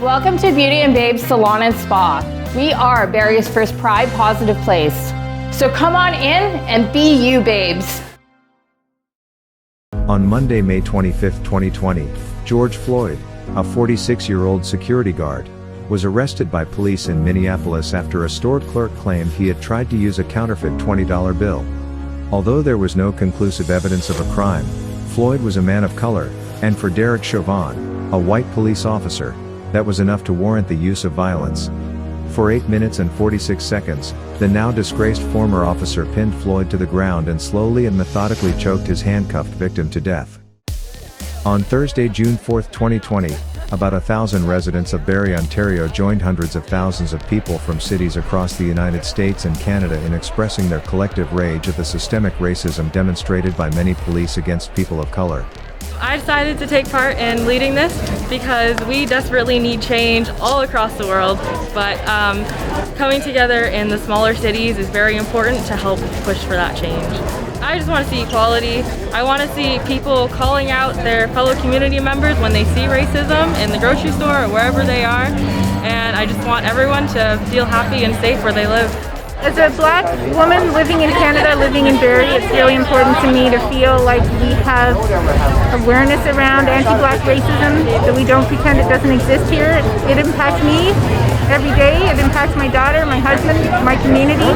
Welcome to Beauty and Babes Salon and Spa. We are Barrie's first Pride positive place. So come on in and be you, babes. On Monday, May 25, 2020, George Floyd, a 46-year-old security guard, was arrested by police in Minneapolis after a store clerk claimed he had tried to use a counterfeit $20 bill. Although there was no conclusive evidence of a crime, Floyd was a man of color, and for Derek Chauvin, a white police officer, that was enough to warrant the use of violence. For 8 minutes and 46 seconds, the now disgraced former officer pinned Floyd to the ground and slowly and methodically choked his handcuffed victim to death. On Thursday, June 4, 2020, about 1,000 residents of Barrie, Ontario joined hundreds of thousands of people from cities across the United States and Canada in expressing their collective rage at the systemic racism demonstrated by many police against people of color. I decided to take part in leading this because we desperately need change all across the world, but coming together in the smaller cities is very important to help push for that change. I just want to see equality. I want to see people calling out their fellow community members when they see racism in the grocery store or wherever they are, and I just want everyone to feel happy and safe where they live. As a Black woman living in Canada, living in Barrie, it's really important to me to feel like we have awareness around anti-Black racism, that we don't pretend it doesn't exist here. It impacts me every day. It impacts my daughter, my husband, my community.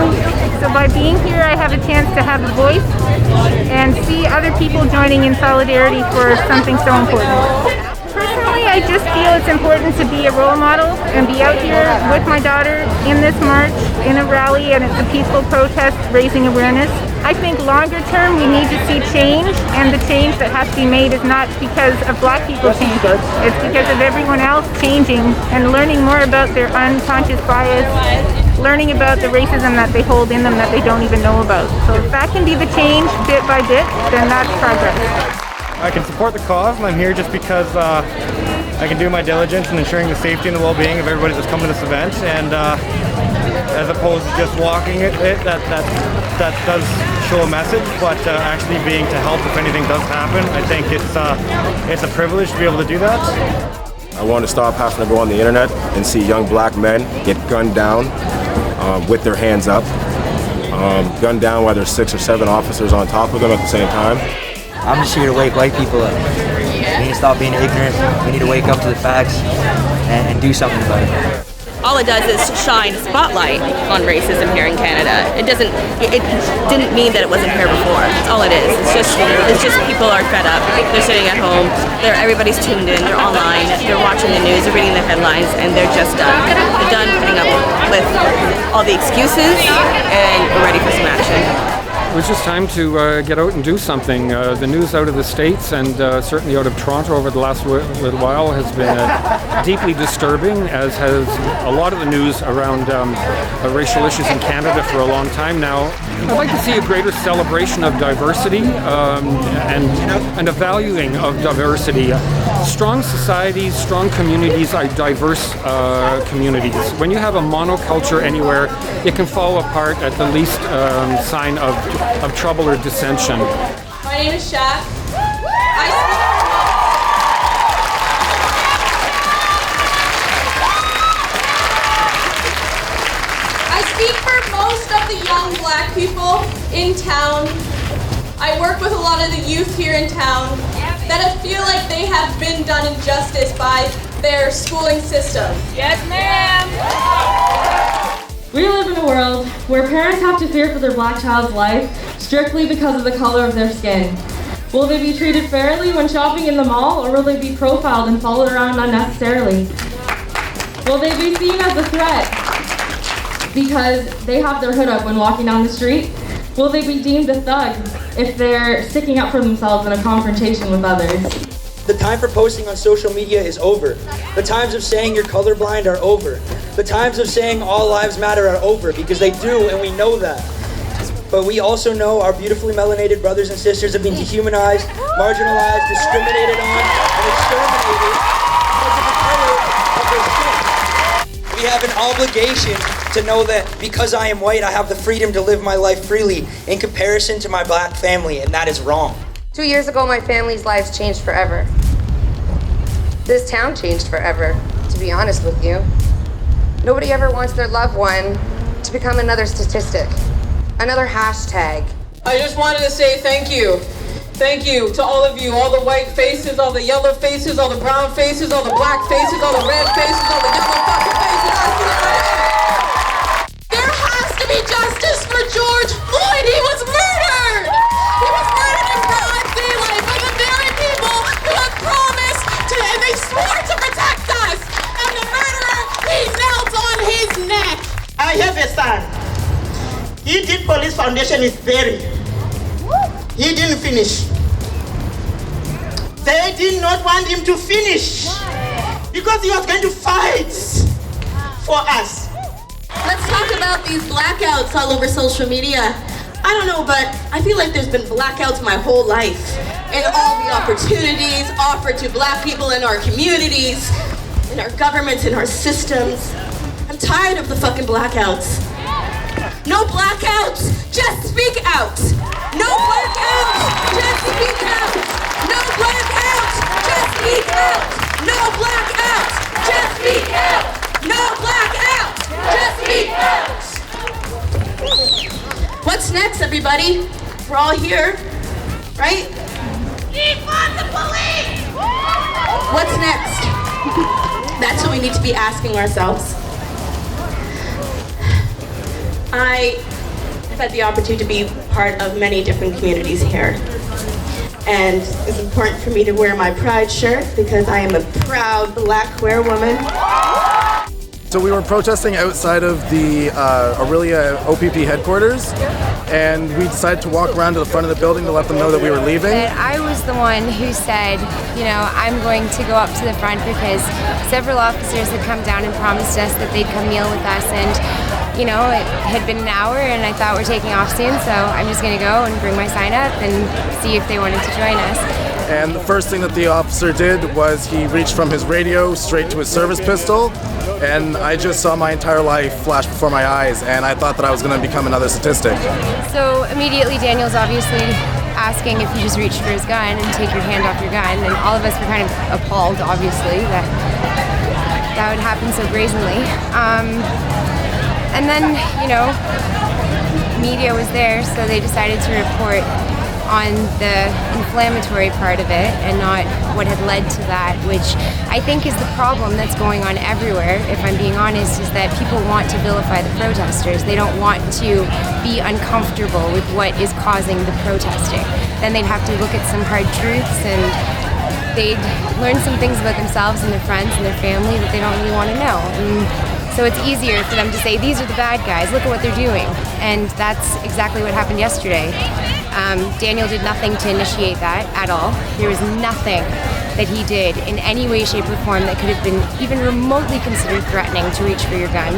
So by being here, I have a chance to have a voice and see other people joining in solidarity for something so important. Personally, I just feel it's important to be a role model and be out here with my daughter in this march, in a rally, and it's a peaceful protest raising awareness. I think longer term we need to see change, and the change that has to be made is not because of Black people changing. It's because of everyone else changing and learning more about their unconscious bias, learning about the racism that they hold in them that they don't even know about. So if that can be the change bit by bit, then that's progress. I can support the cause, and I'm here just because I can do my diligence in ensuring the safety and the well-being of everybody that's coming to this event, and as opposed to just walking that does show a message, but actually being to help if anything does happen. I think it's a privilege to be able to do that. I want to stop having to go on the internet and see young Black men get gunned down with their hands up, gunned down while there's 6 or 7 officers on top of them at the same time. I'm just here to wake white people up. We need to stop being ignorant. We need to wake up to the facts and do something about it. All it does is shine a spotlight on racism here in Canada. It didn't mean that it wasn't here before. That's all it is. It's just people are fed up. They're sitting at home. Everybody's tuned in. They're online. They're watching the news. They're reading the headlines, and they're just done. They're done putting up with all the excuses, and we're ready for some action. It was just time to get out and do something. The news out of the States and certainly out of Toronto over the last little while has been deeply disturbing, as has a lot of the news around racial issues in Canada for a long time now. I'd like to see a greater celebration of diversity and a valuing of diversity. Strong societies, strong communities are diverse communities. When you have a monoculture anywhere, it can fall apart at the least sign of trouble or dissension. My name is Shaq. I speak for most of the young Black people in town. I work with a lot of the youth here in town that feel like they have been done injustice by their schooling system. Yes, ma'am! We live in a world where parents have to fear for their Black child's life strictly because of the color of their skin. Will they be treated fairly when shopping in the mall, or will they be profiled and followed around unnecessarily? Will they be seen as a threat because they have their hood up when walking down the street? Will they be deemed a thug if they're sticking up for themselves in a confrontation with others? The time for posting on social media is over. The times of saying you're colorblind are over. The times of saying all lives matter are over, because they do, and we know that. But we also know our beautifully melanated brothers and sisters have been dehumanized, marginalized, discriminated on, and exterminated because of the color of their skin. We have an obligation to know that because I am white, I have the freedom to live my life freely in comparison to my Black family, and that is wrong. 2 years ago, my family's lives changed forever. This town changed forever. to be honest with you. Nobody ever wants their loved one to become another statistic, another hashtag. I just wanted to say thank you. Thank you to all of you, all the white faces, all the yellow faces, all the brown faces, all the black faces, all the red faces, all the yellow fucking faces. I see it right now. There has to be justice for George Floyd. He was murdered. He was murdered in broad daylight by the very people who have promised to, and they swore to protect us. And the murderer, he knelt on his neck. I have a son. He did Police Foundation is buried. He didn't finish. They did not want him to finish because he was going to fight for us. Let's talk about these blackouts all over social media. I don't know, but I feel like there's been blackouts my whole life. And all the opportunities offered to black people in our communities, in our governments, in our systems. I'm tired of the fucking blackouts. No blackouts, just speak out. No blackouts, just speak out. No blackouts, just speak out. No blackouts, just speak out. No blackouts, just speak out. What's next, everybody? We're all here, right? Defund the police! What's next? That's what we need to be asking ourselves. I have had the opportunity to be part of many different communities here. And it's important for me to wear my pride shirt because I am a proud black queer woman. So we were protesting outside of the Aurelia OPP headquarters, and we decided to walk around to the front of the building to let them know that we were leaving. I was the one who said, you know, I'm going to go up to the front because several officers had come down and promised us that they'd come meal with us, and you know, it had been an hour and I thought we're taking off soon, so I'm just going to go and bring my sign up and see if they wanted to join us. And the first thing that the officer did was he reached from his radio straight to his service pistol, and I just saw my entire life flash before my eyes, and I thought that I was going to become another statistic. So immediately Daniel's obviously asking if you just reach for his gun and take your hand off your gun, and all of us were kind of appalled, obviously, that would happen so brazenly. And then, you know, media was there, so they decided to report on the inflammatory part of it and not what had led to that, which I think is the problem that's going on everywhere, if I'm being honest, is that people want to vilify the protesters. They don't want to be uncomfortable with what is causing the protesting. Then they'd have to look at some hard truths, and they'd learn some things about themselves and their friends and their family that they don't really want to know. And so it's easier for them to say, these are the bad guys, look at what they're doing. And that's exactly what happened yesterday. Daniel did nothing to initiate that at all. There was nothing that he did in any way, shape, or form that could have been even remotely considered threatening to reach for your gun.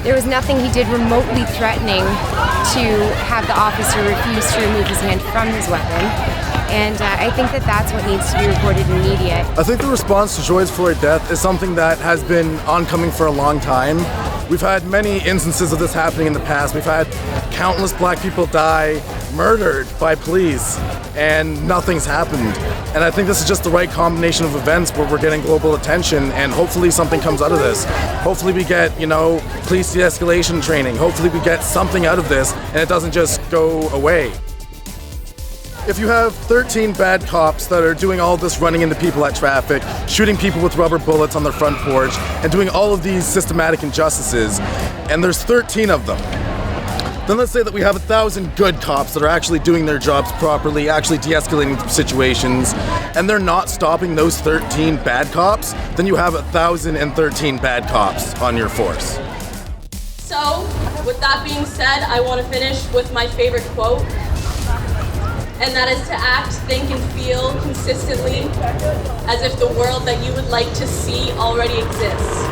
There was nothing he did remotely threatening to have the officer refuse to remove his hand from his weapon. And I think that that's what needs to be reported in media. I think the response to George Floyd's death is something that has been oncoming for a long time. We've had many instances of this happening in the past. We've had countless black people die, murdered by police, and nothing's happened. And I think this is just the right combination of events where we're getting global attention, and hopefully something comes out of this. Hopefully we get, you know, police de-escalation training. Hopefully we get something out of this, and it doesn't just go away. If you have 13 bad cops that are doing all this running into people at traffic, shooting people with rubber bullets on their front porch, and doing all of these systematic injustices, and there's 13 of them, then let's say that we have 1,000 good cops that are actually doing their jobs properly, actually de-escalating situations, and they're not stopping those 13 bad cops, then you have 1,013 bad cops on your force. So, with that being said, I want to finish with my favorite quote. And that is to act, think, and feel consistently as if the world that you would like to see already exists.